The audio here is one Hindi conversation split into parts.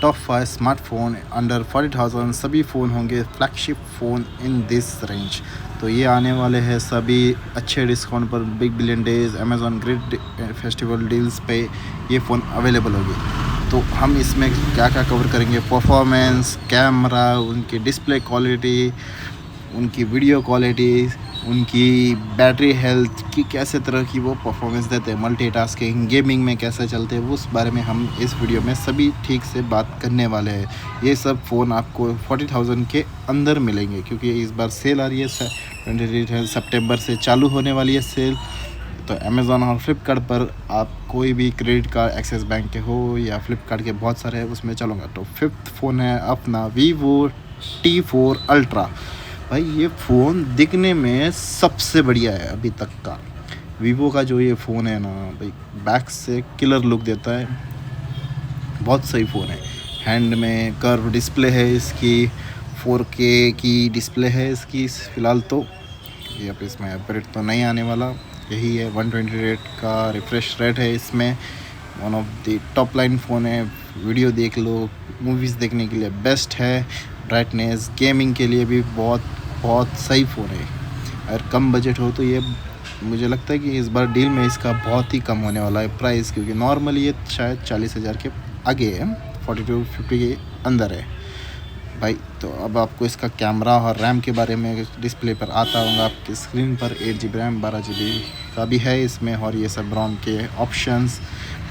टॉप 5 स्मार्टफोन अंडर 40,000 सभी फ़ोन होंगे flagship phone in this range. तो ये आने वाले हैं सभी अच्छे डिस्काउंट पर, big billion days, Amazon great festival deals पे ये फ़ोन अवेलेबल होगी। तो हम इसमें क्या क्या कवर करेंगे, परफॉर्मेंस, कैमरा, उनकी डिस्प्ले क्वालिटी, उनकी वीडियो क्वालिटी, उनकी बैटरी हेल्थ की कैसे तरह की वो परफॉर्मेंस देते हैं, मल्टीटास्किंग, गेमिंग में कैसे चलते हैं, उस बारे में हम इस वीडियो में सभी ठीक से बात करने वाले हैं। ये सब फ़ोन आपको 40,000 के अंदर मिलेंगे क्योंकि इस बार सेल आ रही है, 23 सितंबर से चालू होने वाली है सेल। तो अमेज़ॉन और फ्लिपकार्ट पर आप कोई भी क्रेडिट कार्ड एक्सिस बैंक के हो या फ्लिपकार्ट के बहुत सारे हैं उसमें चलूँगा। तो फिफ्थ फ़ोन है अपना वीवो T4 अल्ट्रा। भाई ये फ़ोन दिखने में सबसे बढ़िया है अभी तक का। वीवो का जो ये फ़ोन है ना भाई, बैक से किलर लुक देता है, बहुत सही फ़ोन है। हैंड में कर्व डिस्प्ले है इसकी, 4K की डिस्प्ले है इसकी फ़िलहाल। तो ये अब इसमें अपग्रेड तो नहीं आने वाला, यही है 128 का रिफ्रेश रेट है इसमें। One of the top line phone है, वीडियो देख लो, मूवीज़ देखने के लिए बेस्ट है, ब्राइटनेस, गेमिंग के लिए भी बहुत सही फ़ोन है। अगर कम बजट हो तो ये मुझे लगता है कि इस बार डील में इसका बहुत ही कम होने वाला है प्राइस, क्योंकि नॉर्मली ये शायद 40,000 के आगे है, 42-50 के अंदर है भाई। तो अब आपको इसका कैमरा और रैम के बारे में डिस्प्ले पर आता होगा आपकी स्क्रीन पर। 8 GB रैम, 12 GB का भी है इसमें, और ये सब रोम के ऑप्शंस।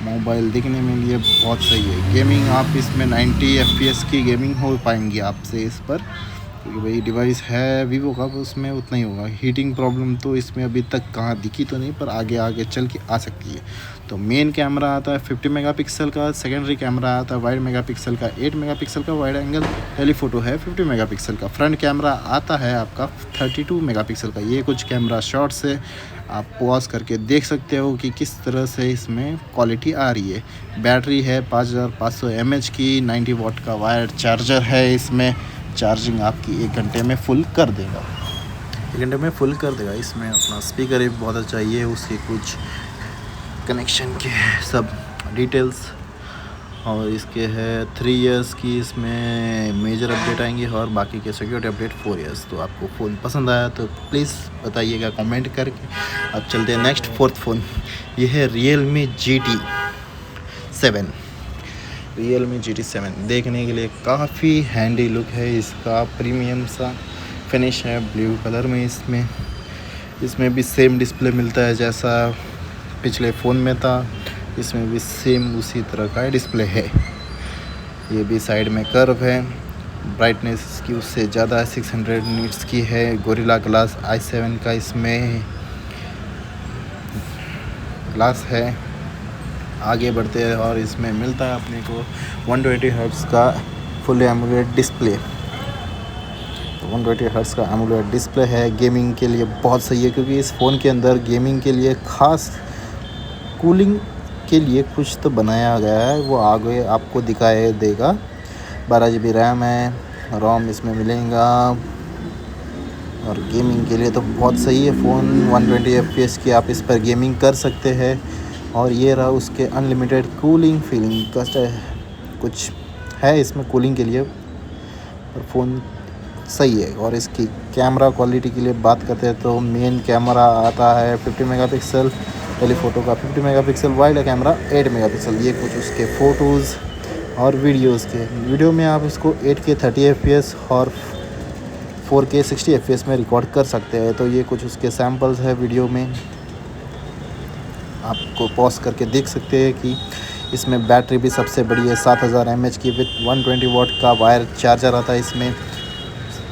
मोबाइल दिखने में लिए बहुत सही है। गेमिंग आप इसमें 90 FPS की गेमिंग हो पाएंगी आपसे इस पर, क्योंकि भाई डिवाइस है वीवो का, उसमें उतना ही होगा। हीटिंग प्रॉब्लम तो इसमें अभी तक कहाँ दिखी तो नहीं, पर आगे चल के आ सकती है। तो मेन कैमरा आता है 50 मेगापिक्सल का, सेकेंडरी कैमरा आता है वाइड मेगापिक्सल का, 8 मेगापिक्सल का वाइड एंगल टेलीफोटो है 50 मेगापिक्सल का। फ्रंट कैमरा आता है आपका 32 मेगापिक्सल का। ये कुछ कैमरा शॉट्स है, आप पॉज करके देख सकते हो कि किस तरह से इसमें क्वालिटी आ रही है। बैटरी है 5500 mAh की, 90 वाट का वायर्ड चार्जर है इसमें। चार्जिंग आपकी 1 घंटे में फुल कर देगा, 1 घंटे में फुल कर देगा। इसमें अपना स्पीकर भी बहुत अच्छा है, उसके कुछ कनेक्शन के सब डिटेल्स, और इसके है 3 इयर्स की इसमें मेजर अपडेट आएंगे, और बाकी के सिक्योरिटी अपडेट 4 इयर्स। तो आपको फ़ोन पसंद आया तो प्लीज़ बताइएगा कमेंट करके। अब चलते हैं नेक्स्ट फोर्थ फ़ोन। ये है Realme GT7। देखने के लिए काफ़ी हैंडी लुक है इसका, प्रीमियम सा फिनिश है ब्लू कलर में। इसमें भी सेम डिस्प्ले मिलता है जैसा पिछले फ़ोन में था, इसमें भी सेम उसी तरह का डिस्प्ले है। ये भी साइड में कर्व है, ब्राइटनेस इसकी उससे ज़्यादा है, 600 निट्स की है। गोरिल्ला ग्लास i7 का इसमें ग्लास है। आगे बढ़ते हैं और इसमें मिलता है अपने को 120 हर्ट्ज़ का फुल एमोलेड डिस्प्ले। 120 हर्ट्ज़ का एमोलेड डिस्प्ले है, गेमिंग के लिए बहुत सही है, क्योंकि इस फ़ोन के अंदर गेमिंग के लिए ख़ास कूलिंग के लिए कुछ तो बनाया गया है, वो आगे आपको दिखाई देगा। 12 GB रैम है, रोम इसमें मिलेगा, और गेमिंग के लिए तो बहुत सही है फ़ोन। 120 FPS की आप इस पर गेमिंग कर सकते हैं। और ये रहा उसके अनलिमिटेड कूलिंग फीलिंग का कुछ है इसमें कूलिंग के लिए, और फ़ोन सही है। और इसकी कैमरा क्वालिटी की लिए बात करते हैं तो मेन कैमरा आता है 50 मेगापिक्सल, टेलीफोटो का 50 मेगापिक्सल, वाइड कैमरा 8 मेगापिक्सल। ये कुछ उसके फ़ोटोज़ और वीडियोज़ के। वीडियो में आप इसको 8K 30 FPS और 4K 60 FPS में रिकॉर्ड कर सकते हैं। तो ये कुछ उसके सैम्पल्स है वीडियो में, आपको पॉज करके देख सकते हैं कि इसमें बैटरी भी सबसे बड़ी है, 7000 mAh की विद 120 वाट का वायर चार्जर आता है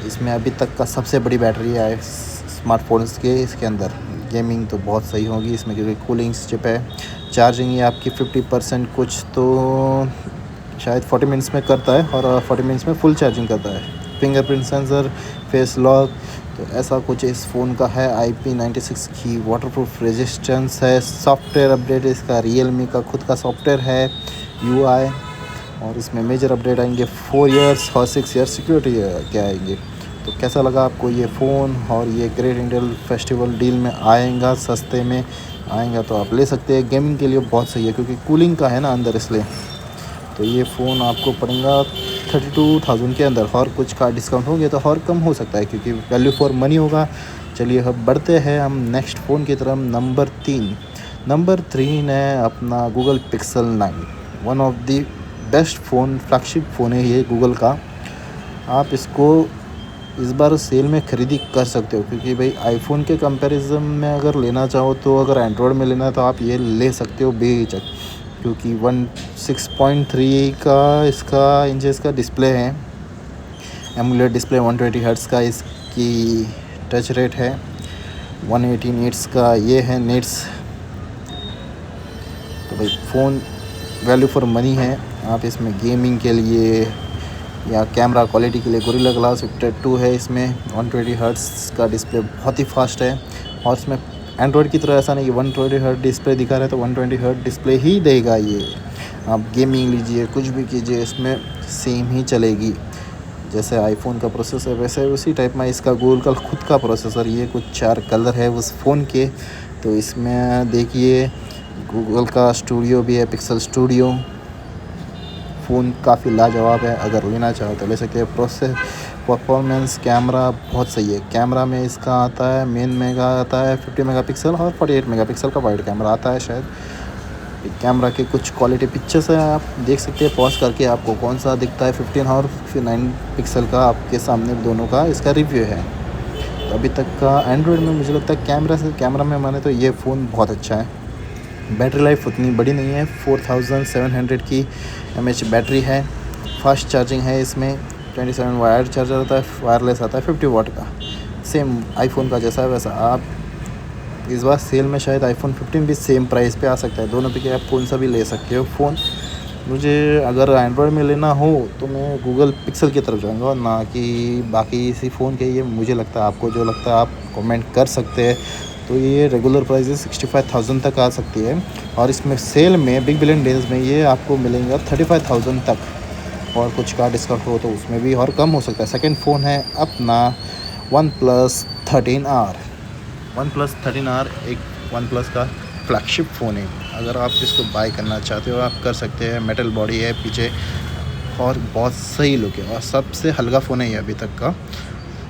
इसमें अभी तक का सबसे बड़ी बैटरी है स्मार्टफोन्स के इसके अंदर। गेमिंग तो बहुत सही होगी इसमें, क्योंकि कूलिंग चिप है। चार्जिंग ये आपकी 50% कुछ तो शायद 40 मिनट्स में करता है, और 40 मिनट्स में फुल चार्जिंग करता है। फिंगरप्रिंट सेंसर, फेस लॉक, तो ऐसा कुछ इस फ़ोन का है। IP96 की वाटरप्रूफ रेजिस्टेंस है। सॉफ्टवेयर अपडेट इसका Realme का खुद का सॉफ्टवेयर है, UI, और इसमें मेजर अपडेट आएंगे 4 इयर्स और 6 इयर्स सिक्योरिटी के आएंगे। तो कैसा लगा आपको ये फ़ोन? और ये ग्रेट इंडियन फेस्टिवल डील में आएगा, सस्ते में आएगा तो आप ले सकते हैं। गेमिंग के लिए बहुत सही है, क्योंकि कूलिंग का है ना अंदर, इसलिए तो ये फ़ोन आपको पड़ेगा 32,000 के अंदर, और कुछ का डिस्काउंट होंगे तो और कम हो सकता है क्योंकि वैल्यू फॉर मनी होगा। चलिए अब बढ़ते हैं हम नेक्स्ट फ़ोन की तरफ। नंबर 3 है अपना Google pixel 9। One of the best phone, flagship phone है ये गूगल का। आप इसको इस बार सेल में ख़रीदी कर सकते हो क्योंकि भाई आईफोन के कंपैरिजन में अगर लेना चाहो तो अगर एंड्रॉयड में लेना है तो आप ये ले सकते हो बेहिचक, क्योंकि 6.3 का इसका इंचेस का डिस्प्ले है, एमुलेट डिस्प्ले, 120 हर्ट्ज़ का इसकी टच रेट है, 180 नीट्स का ये है नीट्स। तो भाई फ़ोन वैल्यू फॉर मनी है। आप इसमें गेमिंग के लिए या कैमरा क्वालिटी के लिए गोरिल्ला ग्लास 52 है इसमें, 120 हर्ट्ज़ का डिस्प्ले बहुत ही फास्ट है। और इसमें एंड्रॉयड की तरह ऐसा नहीं कि 120 हर्ट्ज़ डिस्प्ले दिखा रहा है तो 120 हर्ट्ज़ डिस्प्ले ही देगा ये। आप गेमिंग लीजिए, कुछ भी कीजिए, इसमें सेम ही चलेगी। जैसे आईफोन का प्रोसेसर वैसे उसी टाइप में इसका गूगल का खुद का प्रोसेसर। ये कुछ 4 कलर है उस फ़ोन के। तो इसमें देखिए गूगल का स्टूडियो भी है, पिक्सल स्टूडियो। फ़ोन काफ़ी लाजवाब है, अगर लेना चाहो तो ले सकते हैं। परफॉर्मेंस कैमरा बहुत सही है। कैमरा में इसका आता है मेन में का आता है 50 मेगापिक्सल और 48 मेगापिक्सल का वाइड कैमरा आता है शायद। कैमरा के कुछ क्वालिटी पिक्चर्स है, आप देख सकते हैं पॉज करके आपको कौन सा दिखता है। 15 और 9 पिक्सल का आपके सामने दोनों का इसका रिव्यू है। तो अभी तक का एंड्रॉयड में मुझे लगता है कैमरा में माने तो ये फ़ोन बहुत अच्छा है। बैटरी लाइफ उतनी बड़ी नहीं है, 4700 की mAh बैटरी है। फास्ट चार्जिंग है इसमें, 27 वायर चार्जर आता है, वायरलेस आता है 50 वाट का, सेम आईफोन का जैसा है वैसा। आप इस बार सेल में शायद आईफोन 15 भी सेम प्राइस पे आ सकता है। दोनों पे के आप कौन सा भी ले सकते हो फ़ोन। मुझे अगर एंड्रॉयड में लेना हो तो मैं गूगल पिक्सल की तरफ जाऊँगा, ना कि बाकी इसी फ़ोन के। ये मुझे लगता है, आपको जो लगता है आप कमेंट कर सकते हैं। तो ये रेगुलर प्राइस 65,000 तक आ सकती है, और इसमें सेल में बिग बिलियन डेज में ये आपको मिलेगा 35,000 तक, और कुछ का डिस्काउंट हो तो उसमें भी और कम हो सकता है। सेकंड फ़ोन है अपना OnePlus 13R। OnePlus 13R एक OnePlus का फ्लैगशिप फ़ोन है। अगर आप इसको बाय करना चाहते हो आप कर सकते हैं। मेटल बॉडी है पीछे और बहुत सही लुक है, और सबसे हल्का फ़ोन है ये अभी तक का।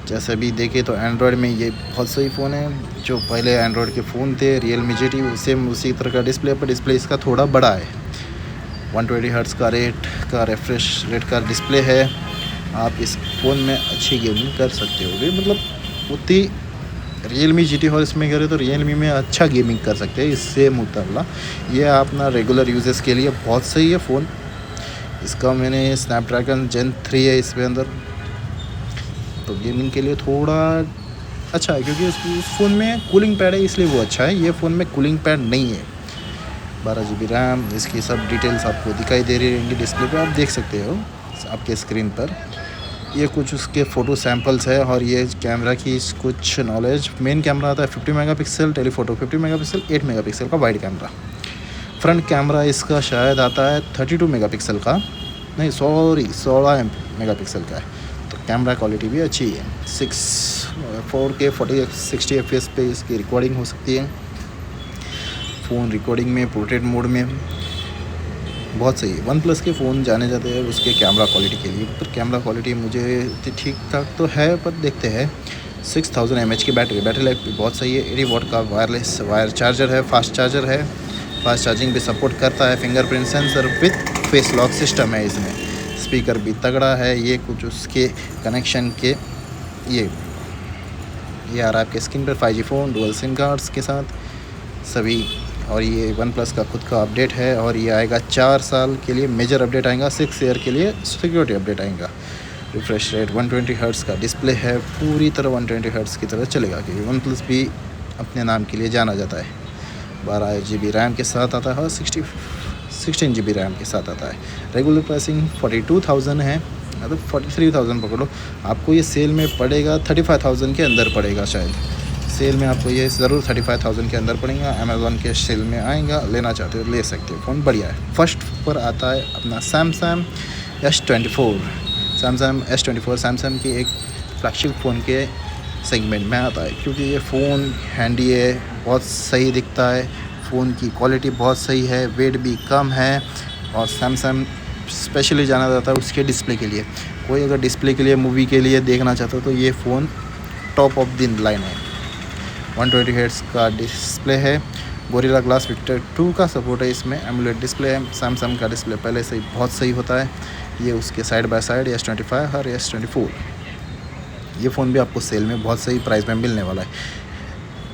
जैसे भी देखें तो एंड्रॉयड में ये बहुत सही फ़ोन है। जो पहले एंड्रॉयड के फ़ोन थे Realme GT, सेम उसी तरह का डिस्प्ले, पर डिस्प्ले इसका थोड़ा बड़ा है। 120 हर्ट्ज़ का रिफ्रेश रेट का डिस्प्ले है। आप इस फ़ोन में अच्छी गेमिंग कर सकते हो। मतलब उतनी Realme GT और इसमें करें तो Realme में अच्छा गेमिंग कर सकते हैं। इससे मुकाबला ये अपना रेगुलर यूजेस के लिए बहुत सही है फ़ोन। इसका मैंने स्नैपड्रैगन Gen 3 है इसके अंदर, तो गेमिंग के लिए थोड़ा अच्छा है क्योंकि उस फ़ोन में कूलिंग पैड है इसलिए वो अच्छा है। ये फ़ोन में कूलिंग पैड नहीं है। 12 GB रैम, इसकी सब डिटेल्स आपको दिखाई दे रही रहेंगी डिस्प्ले पे, आप देख सकते हो आपके स्क्रीन पर। ये कुछ उसके फ़ोटो सैम्पल्स है, और ये कैमरा की कुछ नॉलेज। मेन कैमरा आता है 50 मेगापिक्सल, टेलीफोटो 50 मेगापिक्सल, 8 मेगापिक्सल का वाइड कैमरा। फ्रंट कैमरा इसका शायद आता है 32 मेगापिक्सल का, नहीं सॉरी 16 मेगापिक्सल का है। तो कैमरा क्वालिटी भी अच्छी है। 4K 60 FPS पे इसकी रिकॉर्डिंग हो सकती है। फ़ोन रिकॉर्डिंग में पोर्ट्रेट मोड में बहुत सही है। OnePlus के फ़ोन जाने जाते हैं उसके कैमरा क्वालिटी के लिए, पर कैमरा क्वालिटी मुझे ठीक ठाक तो है, पर देखते हैं। 6000 mAh की बैटरी लाइफ भी बहुत सही है। 80 वाट का वायर चार्जर है, फास्ट चार्जर है। फास्ट चार्जिंग भी सपोर्ट करता है। Fingerprint sensor with face lock system है इसमें। स्पीकर भी तगड़ा है। ये कुछ उसके कनेक्शन के ये आ रहा है आपके स्क्रीन पर 5G phone, dual SIM cards के साथ सभी। और ये OnePlus का खुद का अपडेट है, और ये आएगा 4 साल के लिए मेजर अपडेट आएगा, 6 ईयर के लिए सिक्योरिटी अपडेट आएगा। रिफ्रेश रेट 120 हर्ट्ज़ का डिस्प्ले है, पूरी तरह 120 हर्ट्ज़ की तरह चलेगा, क्योंकि OnePlus भी अपने नाम के लिए जाना जाता है। 12 GB रैम के साथ आता है और 16 GB रैम के साथ आता है। रेगुलर प्राइसिंग 42,000 है, मतलब 43,000 पकड़ो। आपको ये सेल में पड़ेगा 35,000 के अंदर पड़ेगा शायद। सेल में आपको ये ज़रूर 35,000 के अंदर पड़ेगा। अमेज़ॉन के सेल में आएगा, लेना चाहते हो ले सकते हो। फ़ोन बढ़िया है। फर्स्ट पर आता है अपना सैमसंग S24। सैमसंग की एक फ्लैगशिप फ़ोन के सेगमेंट में आता है, क्योंकि ये फ़ोन हैंडी है, बहुत सही दिखता है। फ़ोन की क्वालिटी बहुत सही है, वेट भी कम है, और सैमसंग स्पेशली जाना जाता है उसके डिस्प्ले के लिए। कोई अगर डिस्प्ले के लिए मूवी के लिए देखना चाहता हो तो ये phone top of the line है। 120 हर्ट्ज़ का डिस्प्ले है, गोरिल्ला ग्लास विक्टर 2 का सपोर्ट है इसमें, एमुलेट डिस्प्ले है। सैमसंग का डिस्प्ले पहले से ही बहुत सही होता है। ये उसके साइड बाय साइड S25 और S24। ये फ़ोन भी आपको सेल में बहुत सही प्राइस में मिलने वाला है।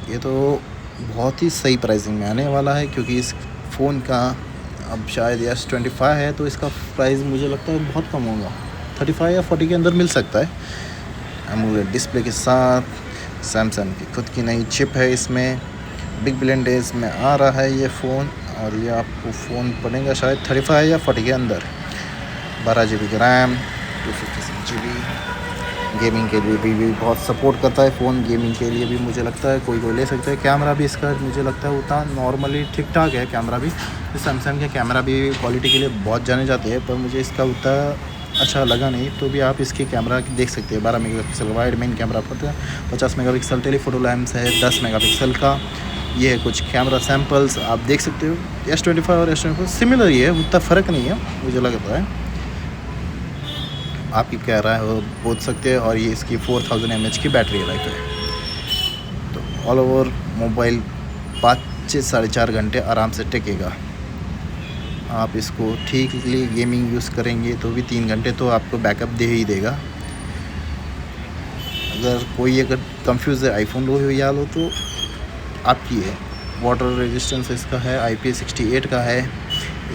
ये तो बहुत ही सही प्राइसिंग में आने वाला है, क्योंकि इस फ़ोन का अब शायद S25 है तो इसका प्राइस मुझे लगता है बहुत कम होगा, 35 या 40 के अंदर मिल सकता है। एमुलेट डिस्प्ले के साथ सैमसंग की खुद की नई चिप है इसमें। बिग बिलियन डेज में आ रहा है ये फ़ोन, और ये आपको फ़ोन पड़ेगा शायद 35 या 40 के अंदर। 12 GB की रैम, 256 GB। गेमिंग के लिए भी बहुत सपोर्ट करता है फ़ोन। गेमिंग के लिए भी मुझे लगता है कोई ले सकता है। कैमरा भी इसका मुझे लगता है उतना नॉर्मली ठीक ठाक है कैमरा भी। सैमसंग के कैमरा भी क्वालिटी के लिए बहुत जाने जाते हैं, पर मुझे इसका उतना अच्छा लगा नहीं। तो भी आप इसके कैमरा देख सकते हैं। 12 मेगापिक्सल वाइड मेन कैमरा पड़ता है, 50 मेगापिक्सल टेलीफोटो लेंस है 10 मेगापिक्सल का। ये है कुछ कैमरा सैम्पल्स, आप देख सकते हो। S25 और S24 सिमिलर ही है, उतना फ़र्क नहीं है मुझे लगता है। आपकी क्या राय हो बोल सकते हैं। और ये इसकी 4000 mAh की बैटरी लाइफ है। तो ऑल ओवर मोबाइल 5 से 4.5 घंटे आराम से टिकेगा। आप इसको ठीकली गेमिंग यूज़ करेंगे तो भी 3 घंटे तो आपको बैकअप दे ही देगा। अगर कंफ्यूज है आईफोन लो या लो तो आपकी है। वाटर रेजिस्टेंस इसका है, IP68 का है।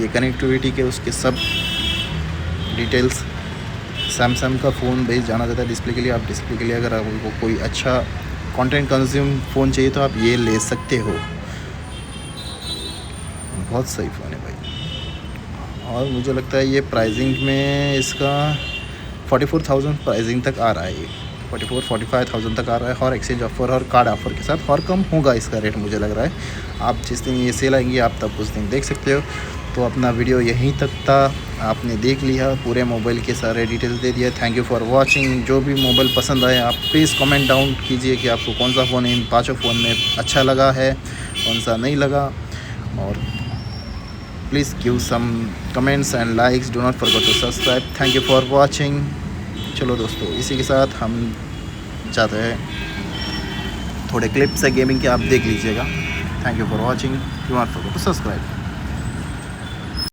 ये कनेक्टिविटी के उसके सब डिटेल्स। सैमसंग का फ़ोन बेस जाना जाता है डिस्प्ले के लिए। आप डिस्प्ले के लिए अगर आपको कोई अच्छा कंटेंट कंज्यूम फ़ोन चाहिए तो आप ये ले सकते हो। बहुत सही फ़ोन है भाई। और मुझे लगता है ये प्राइसिंग में इसका 44,000 प्राइसिंग तक आ रहा है। ये 44-45,000 तक आ रहा है, और एक्सचेंज ऑफ़र और कार्ड ऑफ़र के साथ। और कम होगा इसका रेट मुझे लग रहा है। आप जिस दिन ये सेल आएंगी आप तब उस दिन देख सकते हो। तो अपना वीडियो यहीं तक था, आपने देख लिया, पूरे मोबाइल के सारे डिटेल्स दे दिए। Thank you for watching. जो भी मोबाइल पसंद आए आप प्लीज़ कमेंट डाउन कीजिए कि आपको कौन सा फ़ोन इन 5 फ़ोन में अच्छा लगा है, कौन सा नहीं लगा। और please give some comments and likes. Do not forget to subscribe. Thank you for watching. चलो दोस्तों, इसी के साथ हम चाहते हैं थोड़े क्लिप्स है गेमिंग के, आप देख लीजिएगा। Thank you for watching. Do not forget to subscribe.